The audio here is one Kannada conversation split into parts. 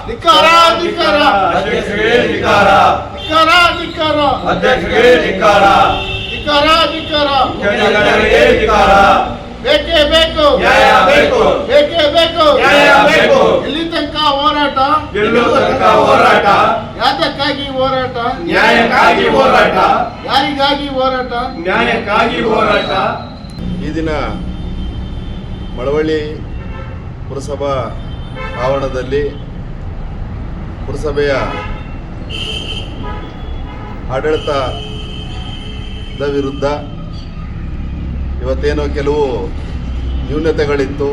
ಧಿಕ್ಕಾರ ಧಿಕ್ಕಾರ ಅಧ್ಯಕ್ಷರಿಗೆ ಧಿಕ್ಕಾರ ಧಿಕ್ಕಾರ ಧಿಕ್ಕಾರ ಅಧ್ಯಕ್ಷರಿಗೆ ಧಿಕ್ಕಾರ ಧಿಕ್ಕಾರ ಧಿಕ್ಕಾರ ಮುಖ್ಯಮಂತ್ರಿಗಳಿಗೆ ಧಿಕ್ಕಾರ ಬೇಕೇ ಬೇಕು ನ್ಯಾಯ ಬೇಕು ಬೇಕೇ ಬೇಕು ನ್ಯಾಯ ಬೇಕು ಎಲ್ಲಿ ತನಕ ಹೋರಾಟ ಗೆಲ್ಲುವ ತನಕ ಹೋರಾಟ ಯಾತಕ್ಕಾಗಿ ಹೋರಾಟ ನ್ಯಾಯಕ್ಕಾಗಿ ಹೋರಾಟ ಯಾರಿಗಾಗಿ ಹೋರಾಟ ನ್ಯಾಯಕ್ಕಾಗಿ ಹೋರಾಟ ಈ ದಿನ ಮಳವಳ್ಳಿ ಪುರಸಭಾ ಆವರಣದಲ್ಲಿ ಪುರಸಭೆಯ ಆಡಳಿತದ ವಿರುದ್ಧ ಇವತ್ತೇನೋ ಕೆಲವು ನ್ಯೂನತೆಗಳಿತ್ತು.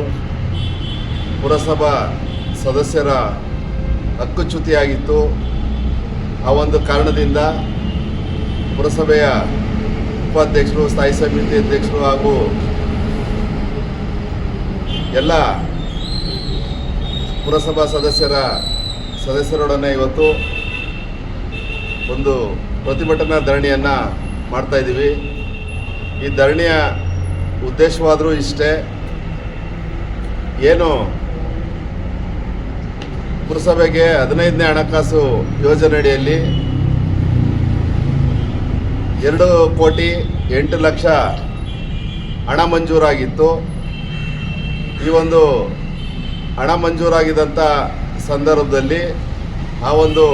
ಪುರಸಭಾ ಸದಸ್ಯರ ಹಕ್ಕುಚ್ಯುತಿಯಾಗಿತ್ತು. ಆ ಒಂದು ಕಾರಣದಿಂದ ಪುರಸಭೆಯ ಉಪಾಧ್ಯಕ್ಷರು, ಸ್ಥಾಯಿ ಸಮಿತಿ ಅಧ್ಯಕ್ಷರು ಹಾಗೂ ಎಲ್ಲ ಪುರಸಭಾ ಸದಸ್ಯರೊಡನೆ ಇವತ್ತು ಒಂದು ಪ್ರತಿಭಟನಾ ಧರಣಿಯನ್ನು ಮಾಡ್ತಾಯಿದ್ದೀವಿ. ಈ ಧರಣಿಯ ಉದ್ದೇಶವಾದರೂ ಇಷ್ಟೇ, ಏನು ಪುರಸಭೆಗೆ 15ನೇ ಹಣಕಾಸು ಯೋಜನೆಯಡಿಯಲ್ಲಿ 2,08,00,000 ಹಣ ಮಂಜೂರಾಗಿತ್ತು. ಈ ಒಂದು ಹಣ ಮಂಜೂರಾಗಿದ್ದಂಥ ಸಂದರ್ಭದಲ್ಲಿ ಆ ಒಂದು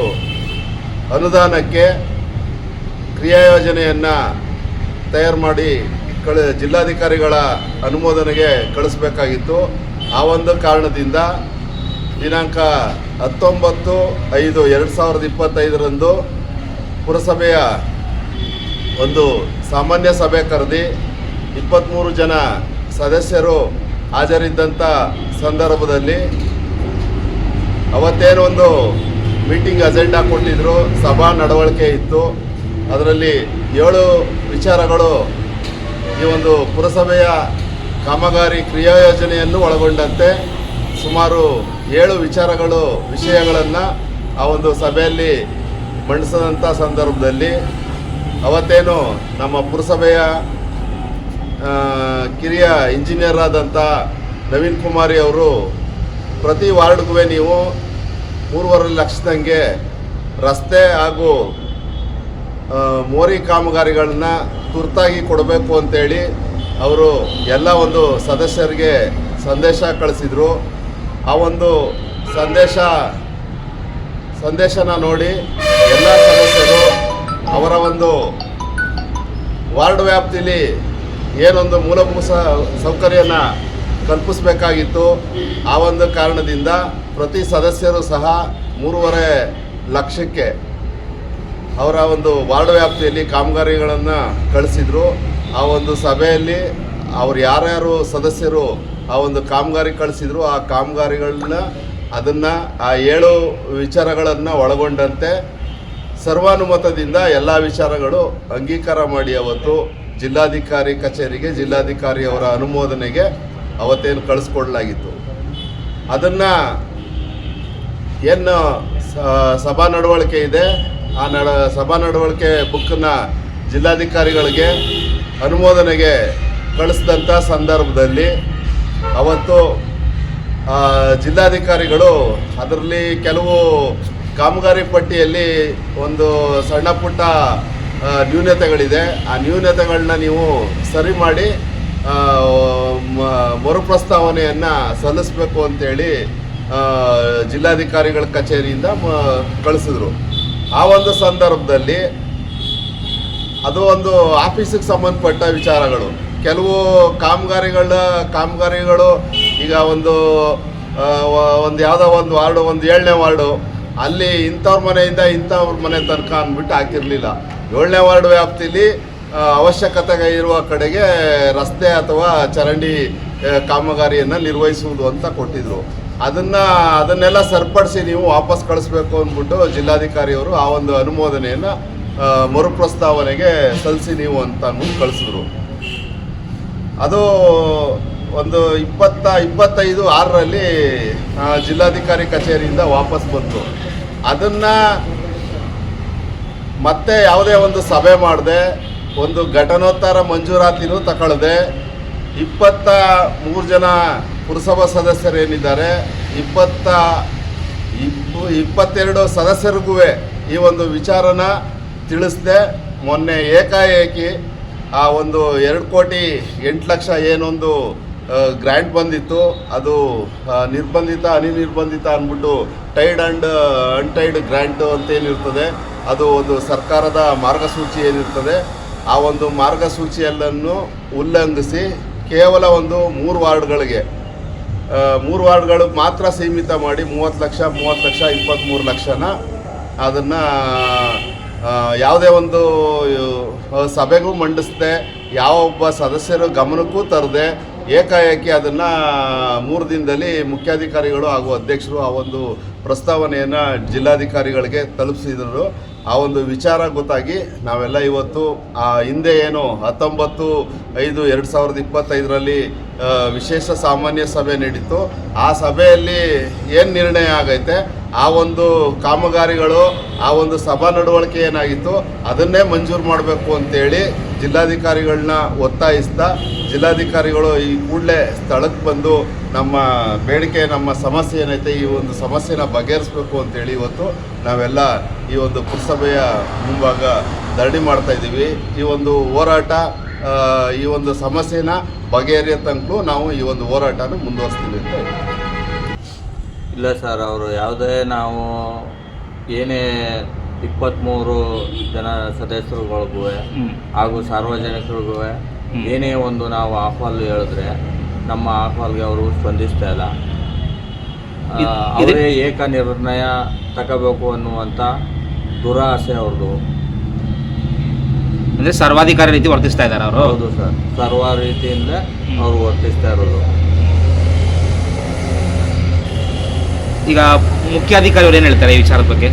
ಅನುದಾನಕ್ಕೆ ಕ್ರಿಯಾಯೋಜನೆಯನ್ನು ತಯಾರು ಮಾಡಿ ಜಿಲ್ಲಾಧಿಕಾರಿಗಳ ಅನುಮೋದನೆಗೆ ಕಳಿಸ್ಬೇಕಾಗಿತ್ತು. ಆ ಒಂದು ಕಾರಣದಿಂದ ದಿನಾಂಕ 19/5/2025 ಪುರಸಭೆಯ ಒಂದು ಸಾಮಾನ್ಯ ಸಭೆ ಕರೆದಿ 23 ಜನ ಸದಸ್ಯರು ಹಾಜರಿದ್ದಂಥ ಸಂದರ್ಭದಲ್ಲಿ ಅವತ್ತೇನೊಂದು ಮೀಟಿಂಗ್ ಅಜೆಂಡಾ ಕೊಟ್ಟಿದ್ದರು, ಸಭಾ ನಡವಳಿಕೆ ಇತ್ತು. ಅದರಲ್ಲಿ 7 ವಿಚಾರಗಳು ಈ ಒಂದು ಪುರಸಭೆಯ ಕಾಮಗಾರಿ ಕ್ರಿಯಾಯೋಜನೆಯನ್ನು ಒಳಗೊಂಡಂತೆ ಸುಮಾರು 7 ವಿಷಯಗಳನ್ನು ಆ ಒಂದು ಸಭೆಯಲ್ಲಿ ಮಂಡಿಸಿದಂಥ ಸಂದರ್ಭದಲ್ಲಿ ಅವತ್ತೇನು ನಮ್ಮ ಪುರಸಭೆಯ ಕಿರಿಯ ಇಂಜಿನಿಯರ್ ಆದಂಥ ನವೀನ್ ಕುಮಾರಿ ಅವರು ಪ್ರತಿ ವಾರ್ಡ್ಗೂ ನೀವು 3.5 ಲಕ್ಷದಂಗೆ ರಸ್ತೆ ಹಾಗೂ ಮೋರಿ ಕಾಮಗಾರಿಗಳನ್ನ ತುರ್ತಾಗಿ ಕೊಡಬೇಕು ಅಂತೇಳಿ ಅವರು ಎಲ್ಲ ಒಂದು ಸದಸ್ಯರಿಗೆ ಸಂದೇಶ ಕಳಿಸಿದರು. ಆ ಒಂದು ಸಂದೇಶನ ನೋಡಿ ಎಲ್ಲ ಸದಸ್ಯರು ಅವರ ಒಂದು ವಾರ್ಡ್ ವ್ಯಾಪ್ತಿಯಲ್ಲಿ ಏನೊಂದು ಮೂಲಭೂತ ಸೌಕರ್ಯನ ಕಲ್ಪಿಸಬೇಕಾಗಿತ್ತು. ಆ ಒಂದು ಕಾರಣದಿಂದ ಪ್ರತಿ ಸದಸ್ಯರು ಸಹ 3.5 ಲಕ್ಷಕ್ಕೆ ಅವರ ಒಂದು ವಾರ್ಡ್ ವ್ಯಾಪ್ತಿಯಲ್ಲಿ ಕಾಮಗಾರಿಗಳನ್ನು ಕಳಿಸಿದರು. ಆ ಒಂದು ಸಭೆಯಲ್ಲಿ ಅವರು ಯಾರ್ಯಾರು ಸದಸ್ಯರು ಆ ಒಂದು ಕಾಮಗಾರಿ ಕಳಿಸಿದ್ರು ಆ ಕಾಮಗಾರಿಗಳನ್ನ ಅದನ್ನು ಆ 7 ವಿಚಾರಗಳನ್ನು ಒಳಗೊಂಡಂತೆ ಸರ್ವಾನುಮತದಿಂದ ಎಲ್ಲ ವಿಚಾರಗಳು ಅಂಗೀಕಾರ ಮಾಡಿ ಅವತ್ತು ಜಿಲ್ಲಾಧಿಕಾರಿ ಕಚೇರಿಗೆ ಜಿಲ್ಲಾಧಿಕಾರಿ ಅವರ ಅನುಮೋದನೆಗೆ ಅವತ್ತೇನು ಕಳಿಸ್ಕೊಡ್ಲಾಗಿತ್ತು. ಅದನ್ನು ಏನು ಸಭಾ ನಡವಳಿಕೆ ಇದೆ ಆ ಸಭಾ ನಡವಳಿಕೆ ಬುಕ್ಕನ್ನು ಜಿಲ್ಲಾಧಿಕಾರಿಗಳಿಗೆ ಅನುಮೋದನೆಗೆ ಕಳಿಸಿದಂಥ ಸಂದರ್ಭದಲ್ಲಿ ಅವತ್ತು ಜಿಲ್ಲಾಧಿಕಾರಿಗಳು ಅದರಲ್ಲಿ ಕೆಲವು ಕಾಮಗಾರಿ ಪಟ್ಟಿಯಲ್ಲಿ ಒಂದು ಸಣ್ಣ ಪುಟ್ಟ ನ್ಯೂನತೆಗಳಿದೆ. ಆ ನ್ಯೂನತೆಗಳನ್ನ ನೀವು ಸರಿ ಮಾಡಿ ಮರುಪ್ರಸ್ತಾವನೆಯನ್ನು ಸಲ್ಲಿಸಬೇಕು ಅಂತೇಳಿ ಜಿಲ್ಲಾಧಿಕಾರಿಗಳ ಕಚೇರಿಯಿಂದ ಕಳಿಸಿದ್ರು. ಆ ಒಂದು ಸಂದರ್ಭದಲ್ಲಿ ಅದು ಒಂದು ಆಫೀಸಿಗೆ ಸಂಬಂಧಪಟ್ಟ ವಿಚಾರಗಳು. ಕೆಲವು ಕಾಮಗಾರಿಗಳು ಈಗ ಒಂದು ಯಾವುದೋ ಒಂದು ವಾರ್ಡು, ಒಂದು 7ನೇ ವಾರ್ಡು, ಅಲ್ಲಿ ಇಂಥವ್ರ ಮನೆಯಿಂದ ಇಂಥವ್ರ ಮನೆ ತನಕ ಅಂದ್ಬಿಟ್ಟು ಹಾಕಿರಲಿಲ್ಲ. 7ನೇ ವಾರ್ಡ್ ವ್ಯಾಪ್ತಿಯಲ್ಲಿ ಅವಶ್ಯಕತೆ ಇರುವ ಕಡೆಗೆ ರಸ್ತೆ ಅಥವಾ ಚರಂಡಿ ಕಾಮಗಾರಿಯನ್ನು ನಿರ್ವಹಿಸುವುದು ಅಂತ ಕೊಟ್ಟಿದ್ರು. ಅದನ್ನೆಲ್ಲ ಸರಿಪಡಿಸಿ ನೀವು ವಾಪಸ್ ಕಳಿಸ್ಬೇಕು ಅಂದ್ಬಿಟ್ಟು ಜಿಲ್ಲಾಧಿಕಾರಿಯವರು ಆ ಒಂದು ಅನುಮೋದನೆಯನ್ನು ಮರುಪ್ರಸ್ತಾವನೆಗೆ ಸಲ್ಲಿಸಿ ನೀವು ಅಂತ ಅಂದ್ಬಿಟ್ಟು ಕಳಿಸಿದ್ರು. ಅದು ಒಂದು 25/6 ಜಿಲ್ಲಾಧಿಕಾರಿ ಕಚೇರಿಯಿಂದ ವಾಪಸ್ ಬಂತು. ಅದನ್ನು ಮತ್ತೆ ಯಾವುದೇ ಒಂದು ಸಭೆ ಮಾಡದೆ ಒಂದು ಘಟನೋತ್ತರ ಮಂಜೂರಾತಿನೂ ತಗೊಳ್ಳದೆ 23 ಜನ ಪುರಸಭಾ ಸದಸ್ಯರೇನಿದ್ದಾರೆ 23 22 ಸದಸ್ಯರಿಗೂ ಈ ಒಂದು ವಿಚಾರನ ತಿಳಿಸ್ದೆ. ಮೊನ್ನೆ ಏಕಾಏಕಿ ಆ ಒಂದು 2,08,00,000 ಏನೊಂದು ಗ್ರ್ಯಾಂಟ್ ಬಂದಿತ್ತು, ಅದು ನಿರ್ಬಂಧಿತ ಅನಿರ್ಬಂಧಿತ ಅಂದ್ಬಿಟ್ಟು ಟೈಡ್ ಆ್ಯಂಡ್ ಅನ್ಟೈಡ್ ಗ್ರ್ಯಾಂಟು ಅಂತೇನಿರ್ತದೆ, ಅದು ಒಂದು ಸರ್ಕಾರದ ಮಾರ್ಗಸೂಚಿ ಏನಿರ್ತದೆ, ಆ ಒಂದು ಮಾರ್ಗಸೂಚಿಯನ್ನು ಉಲ್ಲಂಘಿಸಿ ಕೇವಲ ಒಂದು 3 ವಾರ್ಡ್ಗಳಿಗೆ 3 ವಾರ್ಡ್ಗಳಿಗೆ ಮಾತ್ರ ಸೀಮಿತ ಮಾಡಿ 30 ಲಕ್ಷ 23 ಲಕ್ಷನ ಅದನ್ನು ಯಾವುದೇ ಒಂದು ಸಭೆಗೂ ಮಂಡಿಸದೆ ಯಾವೊಬ್ಬ ಸದಸ್ಯರು ಗಮನಕ್ಕೂ ತರದೆ ಏಕಾಏಕಿ ಅದನ್ನು 3 ದಿನದಲ್ಲಿ ಮುಖ್ಯಾಧಿಕಾರಿಗಳು ಹಾಗೂ ಅಧ್ಯಕ್ಷರು ಆ ಒಂದು ಪ್ರಸ್ತಾವನೆಯನ್ನು ಜಿಲ್ಲಾಧಿಕಾರಿಗಳಿಗೆ ತಲುಪಿಸಿದರು. ಆ ಒಂದು ವಿಚಾರ ಗೊತ್ತಾಗಿ ನಾವೆಲ್ಲ ಇವತ್ತು ಹಿಂದೆ ಏನು 19/5/2025 ವಿಶೇಷ ಸಾಮಾನ್ಯ ಸಭೆ ನಡೀತು. ಆ ಸಭೆಯಲ್ಲಿ ಏನು ನಿರ್ಣಯ ಆಗೈತೆ, ಆ ಒಂದು ಕಾಮಗಾರಿಗಳು, ಆ ಒಂದು ಸಭಾ ನಡವಳಿಕೆ ಏನಾಗಿತ್ತು ಅದನ್ನೇ ಮಂಜೂರು ಮಾಡಬೇಕು ಅಂತೇಳಿ ಜಿಲ್ಲಾಧಿಕಾರಿಗಳನ್ನ ಒತ್ತಾಯಿಸ್ತಾ ಜಿಲ್ಲಾಧಿಕಾರಿಗಳು ಈ ಕೂಡಲೇ ಸ್ಥಳಕ್ಕೆ ಬಂದು ನಮ್ಮ ಬೇಡಿಕೆ, ನಮ್ಮ ಸಮಸ್ಯೆ ಏನೈತೆ ಈ ಒಂದು ಸಮಸ್ಯೆನ ಬಗೆಹರಿಸ್ಬೇಕು ಅಂತೇಳಿ ಇವತ್ತು ನಾವೆಲ್ಲ ಈ ಒಂದು ಪುರಸಭೆಯ ಮುಂಭಾಗ ಧರಣಿ ಮಾಡ್ತಾಯಿದ್ದೀವಿ. ಈ ಒಂದು ಹೋರಾಟ, ಈ ಒಂದು ಸಮಸ್ಯೆನ ಬಗೆಹರಿಯೋ ತನಕ ನಾವು ಈ ಒಂದು ಹೋರಾಟನ ಮುಂದುವರಿಸ್ತೀವಿ ಅಂತ ಹೇಳಿ. ಇಲ್ಲ ಸರ್, ಅವರು ಯಾವುದೇ ನಾವು ಏನೇ 23 ಜನ ಸದಸ್ಯರುಗಳಿಗೂ ಹಾಗೂ ಸಾರ್ವಜನಿಕರಿಗೂ ಏನೇ ಒಂದು ನಾವು ಆಹ್ವಾನ ಹೇಳಿದ್ರೆ ನಮ್ಮ ಆಹ್ವಾನಿಗೆ ಅವರು ಸ್ಪಂದಿಸ್ತಾ ಇಲ್ಲ. ಅವರೇ ಏಕ ನಿರ್ಣಯ ತಗೋಬೇಕು ಅನ್ನುವಂಥ ದುರಾಸೆ ಅವ್ರದ್ದು. ಅಂದರೆ ಸರ್ವಾಧಿಕಾರಿ ರೀತಿ ವರ್ತಿಸ್ತಾ ಇದ್ದಾರೆ ಅವರು. ಹೌದು ಸರ್, ಸರ್ವ ರೀತಿಯಿಂದ ಅವರು ವರ್ತಿಸ್ತಾ ಇರೋದು. ಈಗ ಮುಖ್ಯಾಧಿಕಾರಿಗಳು ಏನು ಹೇಳ್ತಾರೆ ಈ ವಿಚಾರದ ಬಗ್ಗೆ?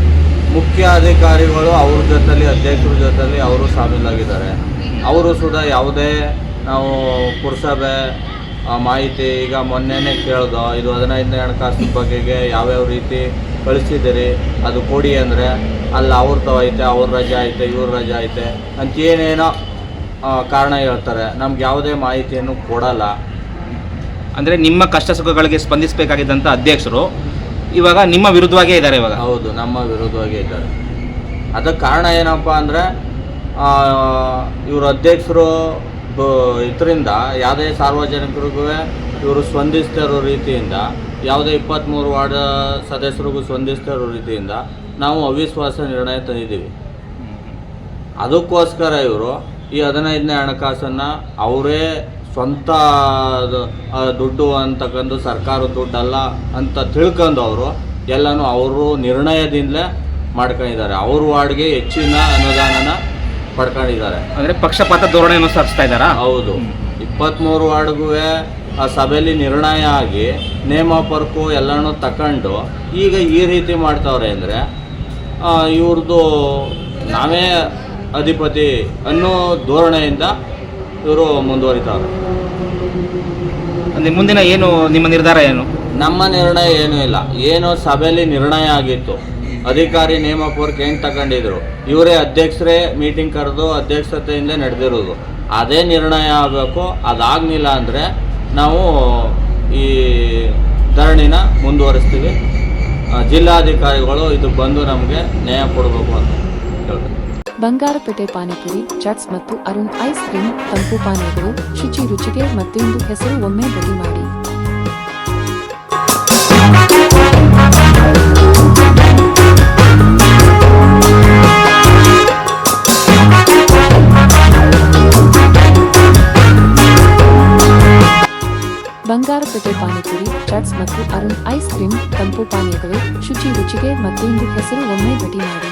ಮುಖ್ಯ ಅಧಿಕಾರಿಗಳು ಅವ್ರ ಜೊತೆಲಿ, ಅಧ್ಯಕ್ಷರ ಜೊತೆಲಿ ಅವರು ಶಾಮೀಲಾಗಿದ್ದಾರೆ. ಅವರು ಸುಧಾ ಯಾವುದೇ ನಾವು ಪುರಸಭೆ ಮಾಹಿತಿ ಈಗ ಮೊನ್ನೆನೇ ಕೇಳ್ದೋ, ಇದು 15ನೇ ಹಣಕಾಸು ಬಗ್ಗೆಗೆ ಯಾವ್ಯಾವ ರೀತಿ ಕಳಿಸಿದ್ದೀರಿ ಅದು ಕೊಡಿ ಅಂದರೆ ಅಲ್ಲಿ ಅವ್ರದ್ದು ಐತೆ, ಅವ್ರ ರಜೆ ಐತೆ, ಇವ್ರ ರಜೆ ಐತೆ ಅಂತ ಏನೇನೋ ಕಾರಣ ಹೇಳ್ತಾರೆ. ನಮ್ಗೆ ಯಾವುದೇ ಮಾಹಿತಿಯನ್ನು ಕೊಡಲ್ಲ. ಅಂದರೆ ನಿಮ್ಮ ಕಷ್ಟ ಸುಖಗಳಿಗೆ ಸ್ಪಂದಿಸಬೇಕಾಗಿದ್ದಂಥ ಅಧ್ಯಕ್ಷರು ಇವಾಗ ನಿಮ್ಮ ವಿರುದ್ಧವಾಗೇ ಇದ್ದಾರೆ. ಇವಾಗ ಹೌದು, ನಮ್ಮ ವಿರುದ್ಧವಾಗೇ ಇದ್ದಾರೆ. ಅದಕ್ಕೆ ಕಾರಣ ಏನಪ್ಪ ಅಂದರೆ ಇವರು ಅಧ್ಯಕ್ಷರು ಇದರಿಂದ ಯಾವುದೇ ಸಾರ್ವಜನಿಕರಿಗೂ ಇವರು ಸ್ಪಂದಿಸ್ತಾ ಇರೋ ರೀತಿಯಿಂದ, ಯಾವುದೇ 23 ವಾರ್ಡ್ ಸದಸ್ಯರಿಗೂ ಸ್ಪಂದಿಸ್ತಾ ಇರೋ ರೀತಿಯಿಂದ ನಾವು ಅವಿಶ್ವಾಸ ನಿರ್ಣಯ ತಂದಿದ್ದೀವಿ. ಅದಕ್ಕೋಸ್ಕರ ಇವರು ಈ 15ನೇ ಹಣಕಾಸನ್ನು ಅವರೇ ಸ್ವಂತ ದುಡ್ಡು ಅಂತಕ್ಕಂದು ಸರ್ಕಾರದ ದುಡ್ಡಲ್ಲ ಅಂತ ತಿಳ್ಕೊಂಡು ಅವರು ಎಲ್ಲನೂ ಅವರು ನಿರ್ಣಯದಿಂದಲೇ ಮಾಡ್ಕೊಂಡಿದ್ದಾರೆ. ಅವ್ರ ವಾರ್ಡ್ಗೆ ಹೆಚ್ಚಿನ ಅನುದಾನನ ಪಡ್ಕೊಂಡಿದ್ದಾರೆ. ಅಂದರೆ ಪಕ್ಷಪಾತ ಧೋರಣೆ ಅನುಸರಿಸ್ತಾ ಇದ್ದಾರಾ? ಹೌದು. 23 ವಾರ್ಡ್ಗೂ ಆ ಸಭೆಯಲ್ಲಿ ನಿರ್ಣಯ ಆಗಿ ನೇಮಪರ್ಕು ಎಲ್ಲನೂ ತಗೊಂಡು ಈಗ ಈ ರೀತಿ ಮಾಡ್ತಾವ್ರೆ ಅಂದರೆ ಇವ್ರದ್ದು ನಾವೇ ಅಧಿಪತಿ ಅನ್ನೋ ಧೋರಣೆಯಿಂದ ಇವರು ಮುಂದುವರಿತಾರೆ. ಮುಂದಿನ ಏನು ನಿಮ್ಮ ನಿರ್ಧಾರ ಏನು? ನಮ್ಮ ನಿರ್ಣಯ ಏನೂ ಇಲ್ಲ. ಏನು ಸಭೆಯಲ್ಲಿ ನಿರ್ಣಯ ಆಗಿತ್ತು, ಅಧಿಕಾರಿ ನೇಮಕವರ್ಕ್ ಹೆಂಗೆ ತಗೊಂಡಿದ್ರು, ಇವರೇ ಅಧ್ಯಕ್ಷರೇ ಮೀಟಿಂಗ್ ಕರೆದು ಅಧ್ಯಕ್ಷತೆಯಿಂದ ನಡೆದಿರೋದು, ಅದೇ ನಿರ್ಣಯ ಆಗಬೇಕು. ಅದಾಗಲಿಲ್ಲ ಅಂದರೆ ನಾವು ಈ ಧರಣಿನ ಮುಂದುವರಿಸ್ತೀವಿ. ಜಿಲ್ಲಾಧಿಕಾರಿಗಳು ಇದು ಬಂದು ನಮಗೆ ನ್ಯಾಯ ಕೊಡಬೇಕು ಅಂತ ಹೇಳ್ತಾರೆ. ಬಂಗಾರಪೇಟೆ ಪಾನಿಪುರಿ, ಚಾಟ್ಸ್ ಮತ್ತು ಅರುಣ್ ಐಸ್ ಕ್ರೀಮ್ ತಂಪು ಪಾನೀಯಗಳು ಶುಚಿ ರುಚಿಗೆ ಮತ್ತೊಂದು ಹೆಸರು, ಒಮ್ಮೆ ಭೇಟಿ ಮಾಡಿ. ಬಂಗಾರಪೇಟೆ ಪಾನಿಪುರಿ, ಚಾಟ್ಸ್ ಮತ್ತು ಅರುಣ್ ಐಸ್ ಕ್ರೀಮ್ ತಂಪು ಪಾನೀಯಗಳು ಶುಚಿ ರುಚಿಗೆ ಮತ್ತೊಂದು ಹೆಸರು, ಒಮ್ಮೆ ಭೇಟಿ ಮಾಡಿ.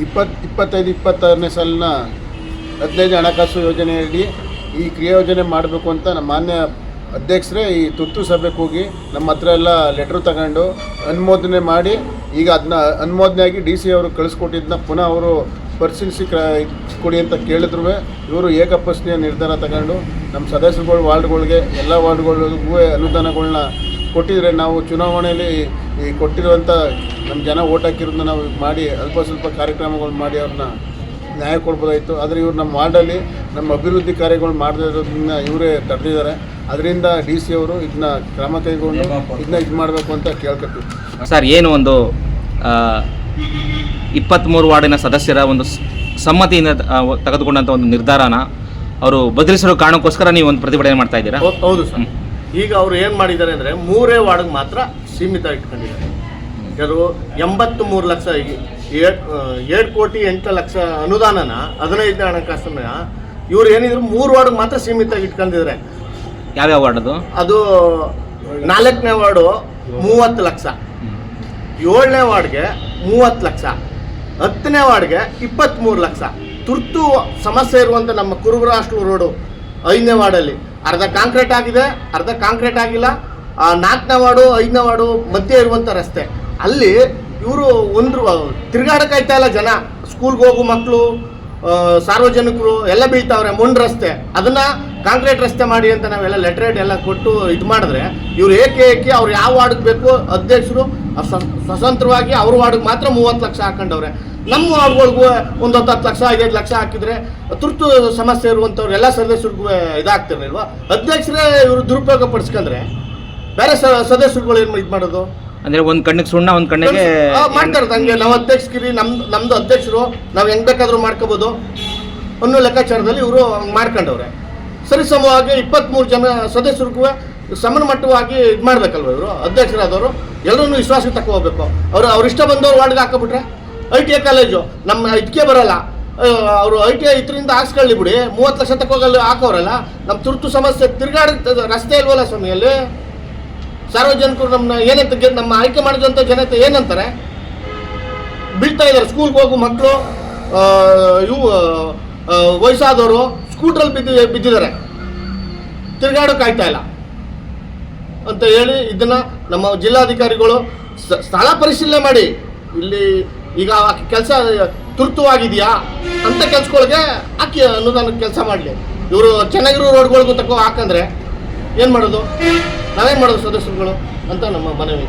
25-26ನೇ ಸಾಲಿನ 15 ಹಣಕಾಸು ಯೋಜನೆಯಲ್ಲಿ ಈ ಕ್ರಿಯಾಯೋಜನೆ ಮಾಡಬೇಕು ಅಂತ ನಮ್ಮ ಮಾನ್ಯ ಅಧ್ಯಕ್ಷರೇ ಈ ತುರ್ತು ಸಭೆಗೆ ಹೋಗಿ ನಮ್ಮ ಹತ್ರ ಎಲ್ಲ ಲೆಟ್ರ್ ತಗೊಂಡು ಅನುಮೋದನೆ ಮಾಡಿ, ಈಗ ಅದನ್ನ ಅನುಮೋದನೆ ಆಗಿ DC ಅವರು ಕಳಿಸ್ಕೊಟ್ಟಿದ್ದನ್ನ ಪುನಃ ಅವರು ಪರಿಶೀಲಿಸಿ ಕೊಡಿ ಅಂತ ಕೇಳಿದ್ರು ಇವರು ಏಕಪಕ್ಷೀಯ ನಿರ್ಧಾರ ತಗೊಂಡು ನಮ್ಮ ಸದಸ್ಯರುಗಳು ವಾರ್ಡ್ಗಳಿಗೆ ಎಲ್ಲ ವಾರ್ಡ್ಗಳಿಗೂ ಅನುದಾನಗಳನ್ನ ಕೊಟ್ಟಿದ್ರೆ ನಾವು ಚುನಾವಣೆಯಲ್ಲಿ ಈ ಕೊಟ್ಟಿರುವಂಥ ನಮ್ಮ ಜನ ಓಟ್ ಹಾಕಿರೋದನ್ನ ನಾವು ಮಾಡಿ ಅಲ್ಪ ಸ್ವಲ್ಪ ಕಾರ್ಯಕ್ರಮಗಳು ಮಾಡಿ ಅವ್ರನ್ನ ನ್ಯಾಯ ಕೊಡ್ಬೋದಾಯಿತು. ಆದರೆ ಇವರು ನಮ್ಮ ವಾರ್ಡಲ್ಲಿ ನಮ್ಮ ಅಭಿವೃದ್ಧಿ ಕಾರ್ಯಗಳು ಮಾಡದೇ ಇರೋದನ್ನ ಇವರೇ ತಡೆದಿದ್ದಾರೆ. ಅದರಿಂದ ಡಿ ಸಿ ಅವರು ಇದನ್ನ ಕ್ರಮ ಕೈಗೊಂಡು ಇದನ್ನ ಇದು ಮಾಡಬೇಕು ಅಂತ ಕೇಳ್ಕೊತೀವಿ. ಸರ್, ಏನು ಒಂದು 23 ವಾರ್ಡಿನ ಸದಸ್ಯರ ಒಂದು ಸಮ್ಮತಿಯಿಂದ ತೆಗೆದುಕೊಂಡಂಥ ಒಂದು ನಿರ್ಧಾರನ ಅವರು ಬದಲಿಸಿರೋ ಕಾರಣಕ್ಕೋಸ್ಕರ ನೀವು ಒಂದು ಪ್ರತಿಭಟನೆ ಮಾಡ್ತಾ ಇದ್ದೀರಾ? ಹೌದು ಸರ್. ಈಗ ಅವರು ಏನು ಮಾಡಿದ್ದಾರೆ ಅಂದರೆ 3 ವಾರ್ಡ್ಗೆ ಮಾತ್ರ ಸೀಮಿತ ಇಟ್ಕೊಂಡಿದ್ದಾರೆ. ಕೆಲವು 83 ಲಕ್ಷ 7,08,00,000 ಅನುದಾನನ 15ನೇ ಹಣಕಾಸನ್ನ ಇವ್ರು ಏನಿದ್ರು 3 ವಾರ್ಡ್ಗೆ ಮಾತ್ರ ಸೀಮಿತ ಇಟ್ಕೊಂಡಿದ್ದಾರೆ. ಯಾವ್ಯಾವ ವಾರ್ಡ್ ಅದು? ಅದು 4ನೇ ವಾರ್ಡು 30 ಲಕ್ಷ, 7ನೇ ವಾರ್ಡ್ಗೆ 30 ಲಕ್ಷ, 10ನೇ ವಾರ್ಡ್ಗೆ 23 ಲಕ್ಷ. ತುರ್ತು ಸಮಸ್ಯೆ ಇರುವಂಥ ನಮ್ಮ ಕುರುಬರ ಹಾಸ್ಟೆಲ್ ರೋಡು 5ನೇ ವಾರ್ಡಲ್ಲಿ ಅರ್ಧ ಕಾಂಕ್ರೀಟ್ ಆಗಿದೆ, ಅರ್ಧ ಕಾಂಕ್ರೀಟ್ ಆಗಿಲ್ಲ. 4ನೇ ವಾರ್ಡು 5ನೇ ವಾರ್ಡು ಮಧ್ಯೆ ಇರುವಂಥ ರಸ್ತೆ ಅಲ್ಲಿ ಇವರು ತಿರುಗಾಡಕ್ಕಾಯ್ತಾ ಇಲ್ಲ. ಜನ ಸ್ಕೂಲ್ಗೆ ಹೋಗೋ ಮಕ್ಕಳು, ಸಾರ್ವಜನಿಕರು ಎಲ್ಲ ಬೀಳ್ತಾವ್ರೆ. ಮೊಂಡ್ ರಸ್ತೆ ಅದನ್ನ ಕಾಂಕ್ರೀಟ್ ರಸ್ತೆ ಮಾಡಿ ಅಂತ ನಾವೆಲ್ಲ ಲೆಟರ್ ಎಲ್ಲ ಕೊಟ್ಟು ಇದು ಮಾಡಿದ್ರೆ ಇವ್ರು ಏಕೆ ಅವ್ರು ಯಾವ ವಾರ್ಡ್ಗೆ ಬೇಕು ಅಧ್ಯಕ್ಷರು ಸ್ವತಂತ್ರವಾಗಿ ಅವ್ರ ವಾರ್ಡ್ಗೆ ಮಾತ್ರ 30 ಲಕ್ಷ ಹಾಕೊಂಡವ್ರೆ. ನಮ್ಮ ವಾರ್ಡ್ಗಳಿಗೂ ಒಂದು 10 ಲಕ್ಷ 5 ಲಕ್ಷ ಹಾಕಿದ್ರೆ ತುರ್ತು ಸಮಸ್ಯೆ ಇರುವಂಥವ್ರು ಎಲ್ಲ ಸದಸ್ಯರಿಗೂ ಇದಾಗ್ತಿರ್ಲಿಲ್ವಾ? ಅಧ್ಯಕ್ಷರೇ ಇವರು ದುರುಪಯೋಗ ಪಡಿಸ್ಕೊಂಡ್ರೆ ಬೇರೆ ಸದಸ್ಯರುಗಳು ಏನು ಇದು ಮಾಡೋದು? ಅಂದ್ರೆ ಒಂದ್ ಕಣ್ಣಿಗೆ ಸುಣ್ಣ, ಒಂದ್ ಕಣ್ಣಿಗೆ ಮಾಡ್ತಾರೆ. ಹಂಗೆ ನಾವು ಅಧ್ಯಕ್ಷಗಿರಿ ನಮ್ದು ಅಧ್ಯಕ್ಷರು ನಾವು ಹೆಂಗ್ ಬೇಕಾದ್ರೂ ಮಾಡ್ಕೋಬೋದು ಅನ್ನೋ ಲೆಕ್ಕಾಚಾರದಲ್ಲಿ ಇವರು ಮಾಡ್ಕೊಂಡವ್ರೆ. ಸರಿಸಮವಾಗಿ 23 ಜನ ಸದಸ್ಯರಿಗೂ ಸಮನ್ಮಟ್ಟವಾಗಿ ಇದು ಮಾಡ್ಬೇಕಲ್ವ ಇವರು ಅಧ್ಯಕ್ಷರಾದವರು. ಎಲ್ಲರನ್ನೂ ವಿಶ್ವಾಸಕ್ಕೆ ತಗೋಬೇಕು. ಅವ್ರು ಇಷ್ಟ ಬಂದವ್ರು ವಾರ್ಡ್ಗೆ ಹಾಕೋಬಿಟ್ರೆ ITI ಕಾಲೇಜು ನಮ್ಮ ಇದಕ್ಕೆ ಬರಲ್ಲ. ಅವರು ITI ಇದರಿಂದ ಹಾಕ್ಸ್ಕೊಳ್ಳಿ ಬಿಡಿ, 30 ಲಕ್ಷ ತಗೋಗಲ್ಲಿ ಹಾಕೋರಲ್ಲ. ನಮ್ಮ ತುರ್ತು ಸಮಸ್ಯೆ ತಿರ್ಗಾಡ ರಸ್ತೆ ಇಲ್ವಲ್ಲ ಸ್ವಾಮಿಯಲ್ಲಿ. ಸಾರ್ವಜನಿಕರು ನಮ್ಮನ್ನ ಏನಂತ ನಮ್ಮ ಆಯ್ಕೆ ಮಾಡಿದಂಥ ಜನತೆ ಏನಂತಾರೆ? ಬೀಳ್ತಾ ಇದ್ದಾರೆ. ಸ್ಕೂಲ್ಗೆ ಹೋಗೋ ಮಕ್ಕಳು, ವಯಸ್ಸಾದವರು ಸ್ಕೂಟ್ರಲ್ಲಿ ಬಿದ್ದಿದ್ದಾರೆ, ತಿರ್ಗಾಡೋಕ್ಕಾಗ್ತಾ ಇಲ್ಲ ಅಂತ ಹೇಳಿ ಇದನ್ನ ನಮ್ಮ ಜಿಲ್ಲಾಧಿಕಾರಿಗಳು ಸ್ಥಳ ಪರಿಶೀಲನೆ ಮಾಡಿ ಇಲ್ಲಿ ಈಗ ಕೆಲಸ ತುರ್ತುವಾಗಿದೆಯಾ ಅಂತ ಕೆಲ್ಸಗಳಿಗೆ ಹಾಕಿ ಅನ್ನೋದನ್ನ ಕೆಲಸ ಮಾಡಲಿ. ಇವರು ಚೆನ್ನಾಗಿರೋ ರೋಡ್ಗಳಿಗೂ ತಗೋ ಹಾಕಂದ್ರೆ ಏನು ಮಾಡೋದು? ನಾವೇನು ಮಾಡೋದು ಸದಸ್ಯರುಗಳು ಅಂತ ನಮ್ಮ ಮನವಿ.